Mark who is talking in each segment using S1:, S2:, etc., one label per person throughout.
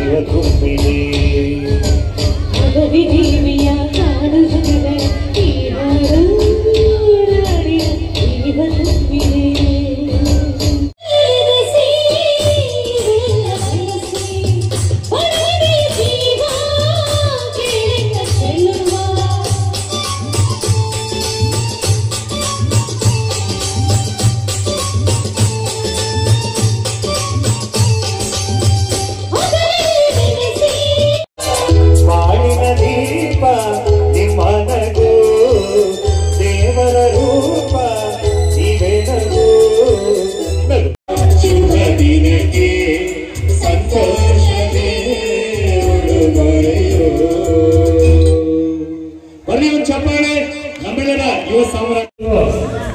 S1: ಜೀವ ತುಂಬಿದೆ
S2: ದೇವಿಯ ಕಾಣಿಸುತ್ತಿದೆ ಈ ಹಾಡು ಜೀವ ತುಂಬಿದೆ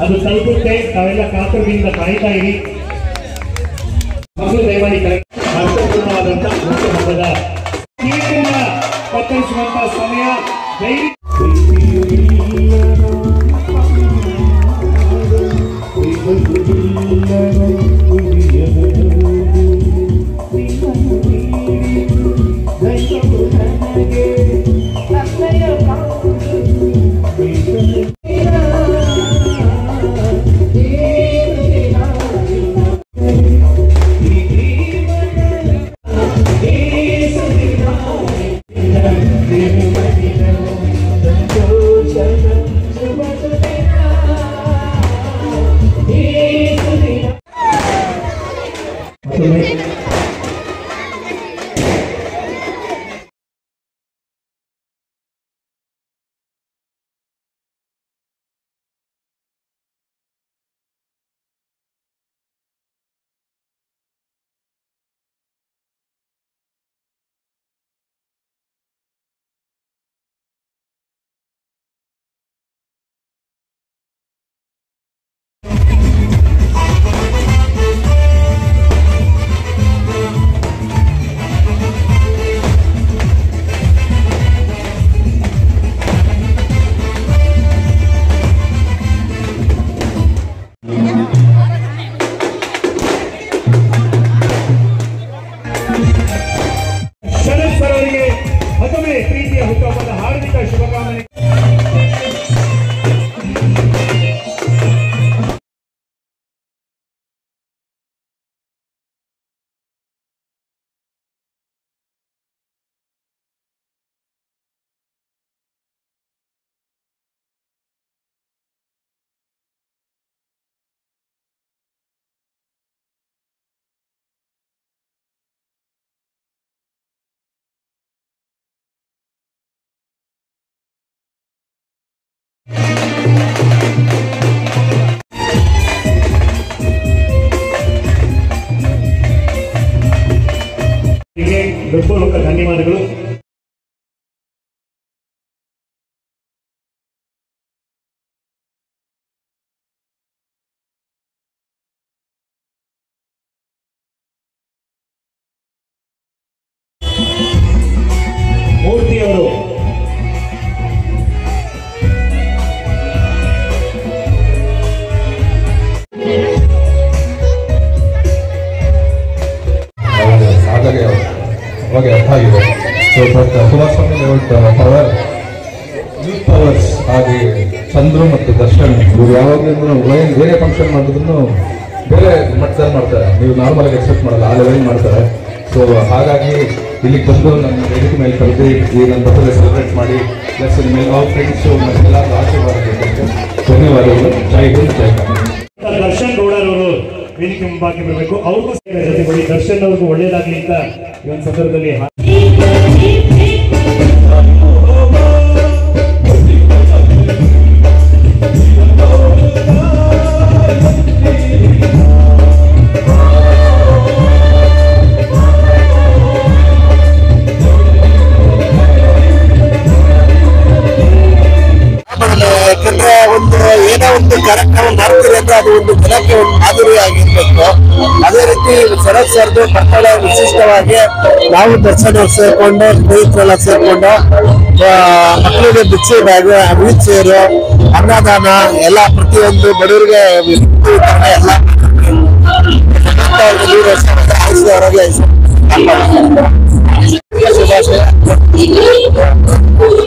S1: ಅದು ತಲುಪುತ್ತೆ. ತಾವೆಲ್ಲ ಕಾತುರದಿಂದ ಕಾಯ್ತಾ ಇರಿ. ಮಕ್ಕಳು ದಯಮಾಡಿ ಅರ್ಥಪೂರ್ಣವಾದಂತ ಮುಖ್ಯ ಹಬ್ಬದ ಕೇಕನ್ನ ಕತ್ತರಿಸುವಂತ ಸಮಯ. ಶರತ್ ಸರ್ ಅವರಿಗೆ ಮತ್ತೊಮ್ಮೆ ಪ್ರೀತಿಯ ಹುಟ್ಟುಹಬ್ಬದ ಹಾರ್ದಿಕ ಶುಭಕಾಮನೆ. ಹೃತ್ಪೂರ್ವಕ ಧನ್ಯವಾದಗಳು. ಮೂರ್ತಿಯವರು
S3: ಅವಾಗ ಅರ್ಥ ಆಗಿದೆ. So but Kumaraswamy power youth powers ಹಾಗೆ ಚಂದ್ರು ಮತ್ತು ದರ್ಶನ್ ಇವರು ಯಾವಾಗಲೂ ಬೇರೆ ಫಂಕ್ಷನ್ ಮಾಡಿದ್ರು ಬೇರೆ ಮಟ್ಟದಲ್ಲಿ ಮಾಡ್ತಾರೆ. ನೀವು ನಾರ್ಮಲ್ ಆಗಿ ಎಕ್ಸೆಪ್ಟ್ ಮಾಡಲ್ಲ, ಆ ಲೆವೆಲ್ ಮಾಡ್ತಾರೆ. ಸೊ ಹಾಗಾಗಿ ಇಲ್ಲಿಗೆ ಬಂದು ನನ್ನ ವೇದಿಕೆ ಮೇಲೆ ಕರೆದು ಈ ನನ್ನ ಬರ್ತಡೇ ಸೆಲೆಬ್ರೇಟ್ ಮಾಡಿ ಪ್ಲಸ್ ನಿಮ್ಮ ಅವ್ರ ಫ್ರೆಂಡ್ಸು ಮತ್ತೆಲ್ಲ ಆಶೀರ್ವಾದ ಬೇಕಂತೆ. ಧನ್ಯವಾದಗಳು. ಜೈ ಹಿಂದ್ ಜೈ ಕರ್ನಾಟಕ.
S1: ದರ್ಶನ್ ಗೌಡರವರು ವೇದಿಕೆ ಮುಂಭಾಗಕ್ಕೆ ಬರಬೇಕು. ಅವ್ರಿಗೂ ಜೊತೆ ಬಳಿ ದರ್ಶನ್ ಅವ್ರಿಗೂ ಒಳ್ಳೇದಾಗ್ಲಿ ಅಂತ ಈ ಒಂದು ಸಂದರ್ಭದಲ್ಲಿ
S4: ಯಾಕಂದ್ರೆ ಒಂದು ಏನೋ ಒಂದು ಕಾರ್ಯಕ್ರಮ ಮಾಡ್ತೀರಿ ಅಂದ್ರೆ ಅದು ಒಂದು ಜನಕ್ಕೆ ಒಂದು ಮಾದರಿ ಆಗಿರ್ಬೇಕು. ಅದೇ ರೀತಿ ಶರತ್ ಸರ್ದು ಬರ್ತಡೇ ವಿಶಿಷ್ಟವಾಗಿ ನಾವು ದರ್ಶನ ಸೇರ್ಕೊಂಡು ಸ್ನೇಹಿತರೆಲ್ಲ ಸೇರ್ಕೊಂಡು ಮಕ್ಕಳಿಗೆ ಬಿಚ್ಚಿ ಬ್ಯಾಗ್, ವೀಲ್ ಚೇರು, ಅನ್ನದಾನ ಎಲ್ಲ ಪ್ರತಿಯೊಂದು ಬಡವರಿಗೆ ಎಲ್ಲ ಶುಭಾಶಯ.